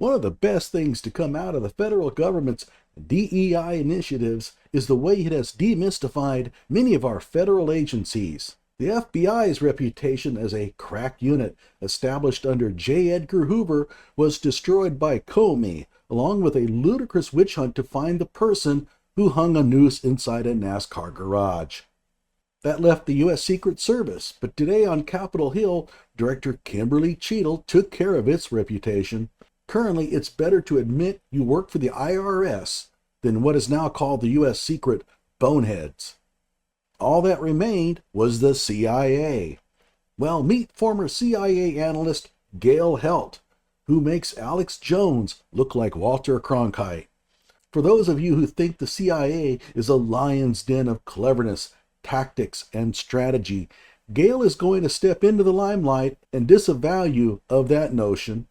One of the best things to come out of the federal government's DEI initiatives is the way it has demystified many of our federal agencies. The FBI's reputation as a crack unit established under J. Edgar Hoover was destroyed by Comey, along with a ludicrous witch hunt to find the person who hung a noose inside a NASCAR garage. That left the U.S. Secret Service, but today on Capitol Hill, Director Kimberly Cheadle took care of its reputation. Currently, it's better to admit you work for the IRS than what is now called the U.S. Secret Boneheads. All that remained was the CIA. Well, meet former CIA analyst Gail Helt, who makes Alex Jones look like Walter Cronkite. For those of you who think the CIA is a lion's den of cleverness, tactics, and strategy, Gail is going to step into the limelight and disavow you of that notion.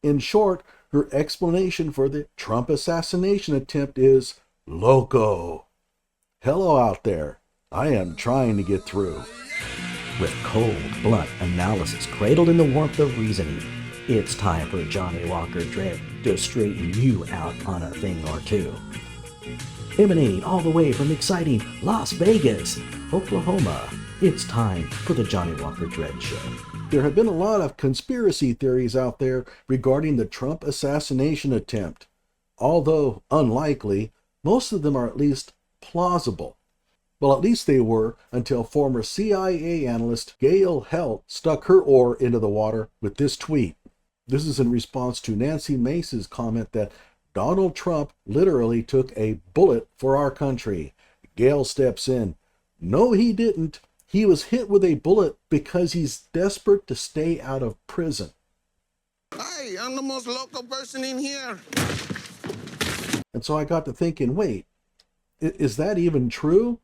In short, her explanation for the Trump assassination attempt is loco. Hello out there. I am trying to get through. With cold, blunt analysis cradled in the warmth of reasoning, it's time for Johnny Walker Dread to straighten you out on a thing or two. Emanating all the way from exciting Las Vegas, Oklahoma, it's time for the Johnny Walker Dread Show. There have been a lot of conspiracy theories out there regarding the Trump assassination attempt. Although unlikely, most of them are at least plausible. Well, at least they were until former CIA analyst Gail Helt stuck her oar into the water with this tweet. This is in response to Nancy Mace's comment that Donald Trump literally took a bullet for our country. Gail steps in. No, he didn't. He was hit with a bullet because he's desperate to stay out of prison. Hi, I'm the most local person in here. And so I got to thinking, wait, is that even true?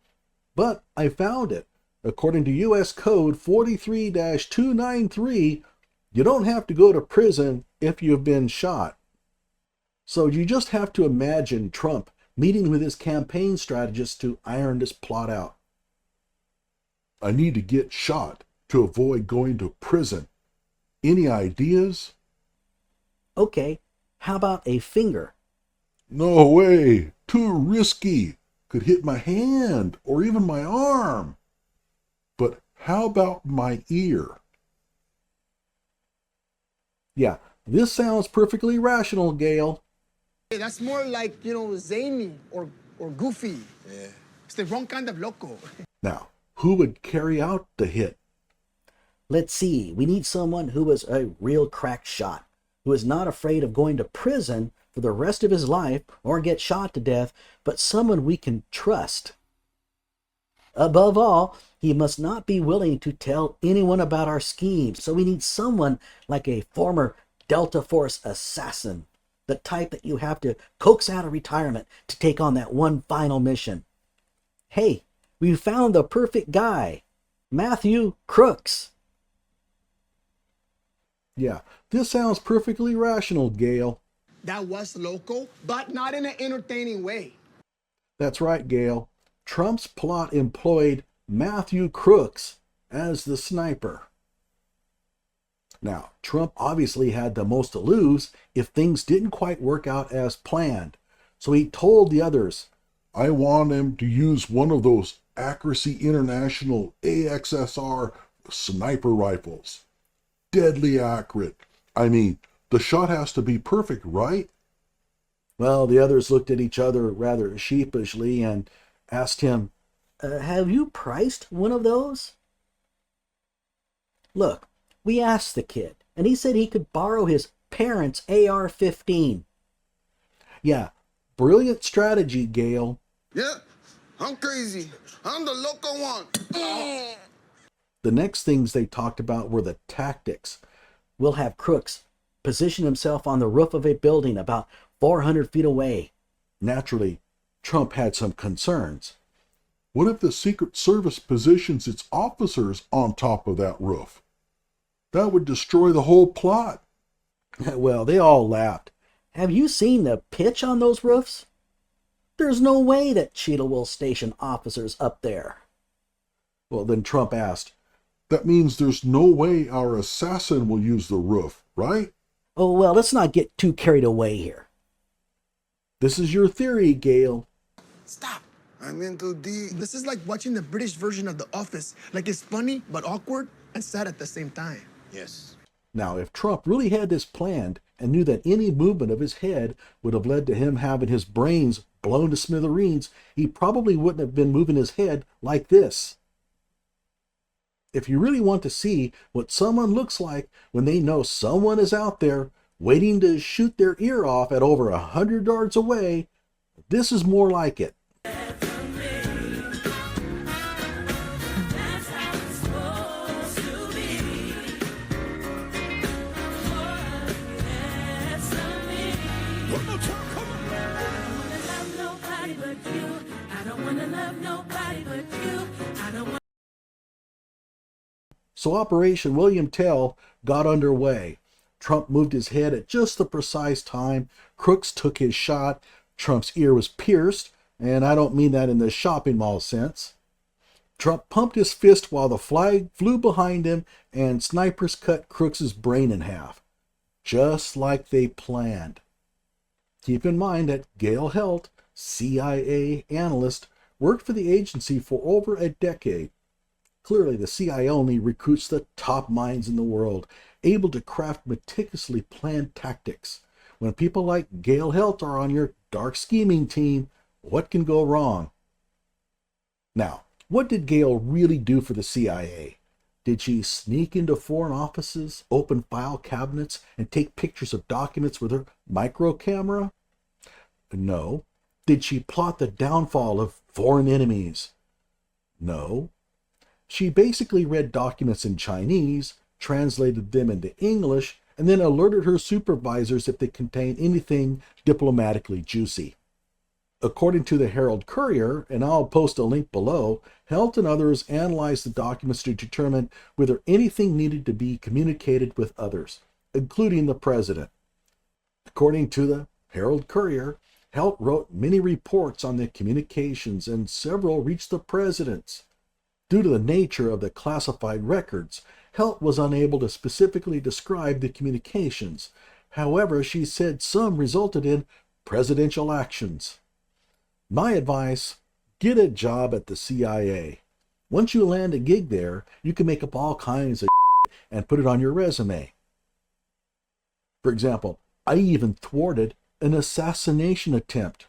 But I found it. According to U.S. Code 43-293, you don't have to go to prison if you've been shot. So you just have to imagine Trump meeting with his campaign strategist to iron this plot out. I need to get shot to avoid going to prison. Any ideas? Okay, how about a finger? No way. Too risky. Could hit my hand or even my arm. But how about my ear? Yeah, this sounds perfectly rational, Gail. Hey, that's more like, zany or goofy. Yeah. It's the wrong kind of loco. Now, who would carry out the hit? Let's see, we need someone who was a real crack shot, who is not afraid of going to prison for the rest of his life or get shot to death, but someone we can trust. Above all, he must not be willing to tell anyone about our schemes, so we need someone like a former Delta Force assassin, the type that you have to coax out of retirement to take on that one final mission. Hey, we found the perfect guy, Matthew Crooks. Yeah, this sounds perfectly rational, Gail. That was loco, but not in an entertaining way. That's right, Gail. Trump's plot employed Matthew Crooks as the sniper. Now, Trump obviously had the most to lose if things didn't quite work out as planned. So he told the others, I want him to use one of those Accuracy International AXSR sniper rifles. Deadly accurate. I mean, the shot has to be perfect, right? Well, the others looked at each other rather sheepishly and asked him, Have you priced one of those? Look, we asked the kid, and he said he could borrow his parents' AR-15. Yeah, brilliant strategy, Gail. Yeah, I'm crazy. I'm the local one. The next things they talked about were the tactics. We'll have Crooks position himself on the roof of a building about 400 feet away. Naturally, Trump had some concerns. What if the Secret Service positions its officers on top of that roof? That would destroy the whole plot. Well, they all laughed. Have you seen the pitch on those roofs? There's no way that Cheadle will station officers up there. Well, then Trump asked, that means there's no way our assassin will use the roof, right? Oh, well, let's not get too carried away here. This is your theory, Gail. Stop. I'm in too deep. This is like watching the British version of The Office. Like, it's funny, but awkward and sad at the same time. Yes. Now, if Trump really had this planned and knew that any movement of his head would have led to him having his brains blown to smithereens, he probably wouldn't have been moving his head like this. If you really want to see what someone looks like when they know someone is out there waiting to shoot their ear off at over 100 yards away, this is more like it. So Operation William Tell got underway. Trump moved his head at just the precise time. Crooks took his shot. Trump's ear was pierced, and I don't mean that in the shopping mall sense. Trump pumped his fist while the flag flew behind him, and snipers cut Crooks's brain in half, just like they planned. Keep in mind that Gail Helt, CIA analyst, worked for the agency for over a decade. Clearly, the CIA only recruits the top minds in the world, able to craft meticulously planned tactics. When people like Gail Helt are on your dark scheming team, what can go wrong? Now, what did Gail really do for the CIA? Did she sneak into foreign offices, open file cabinets, and take pictures of documents with her micro camera? No. Did she plot the downfall of foreign enemies? No. She basically read documents in Chinese, translated them into English, and then alerted her supervisors if they contained anything diplomatically juicy. According to the Herald Courier, and I'll post a link below, Helt and others analyzed the documents to determine whether anything needed to be communicated with others, including the president. According to the Herald Courier, Helt wrote many reports on the communications, and several reached the president's. Due to the nature of the classified records, Helt was unable to specifically describe the communications. However, she said some resulted in presidential actions. My advice, get a job at the CIA. Once you land a gig there, you can make up all kinds of and put it on your resume. For example, I even thwarted an assassination attempt.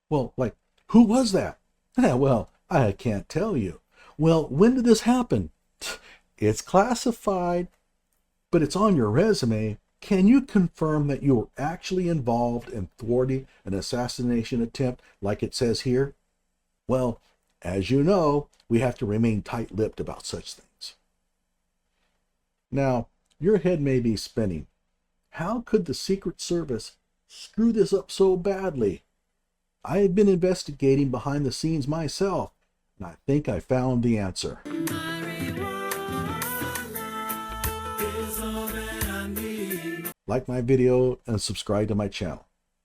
Well, like, who was that? Well, I can't tell you. Well, when did this happen? It's classified, but it's on your resume. Can you confirm that you were actually involved in thwarting an assassination attempt like it says here? Well, as you know, we have to remain tight-lipped about such things. Now, your head may be spinning. How could the Secret Service screw this up so badly? I have been investigating behind the scenes myself, and I think I found the answer. Like my video and subscribe to my channel.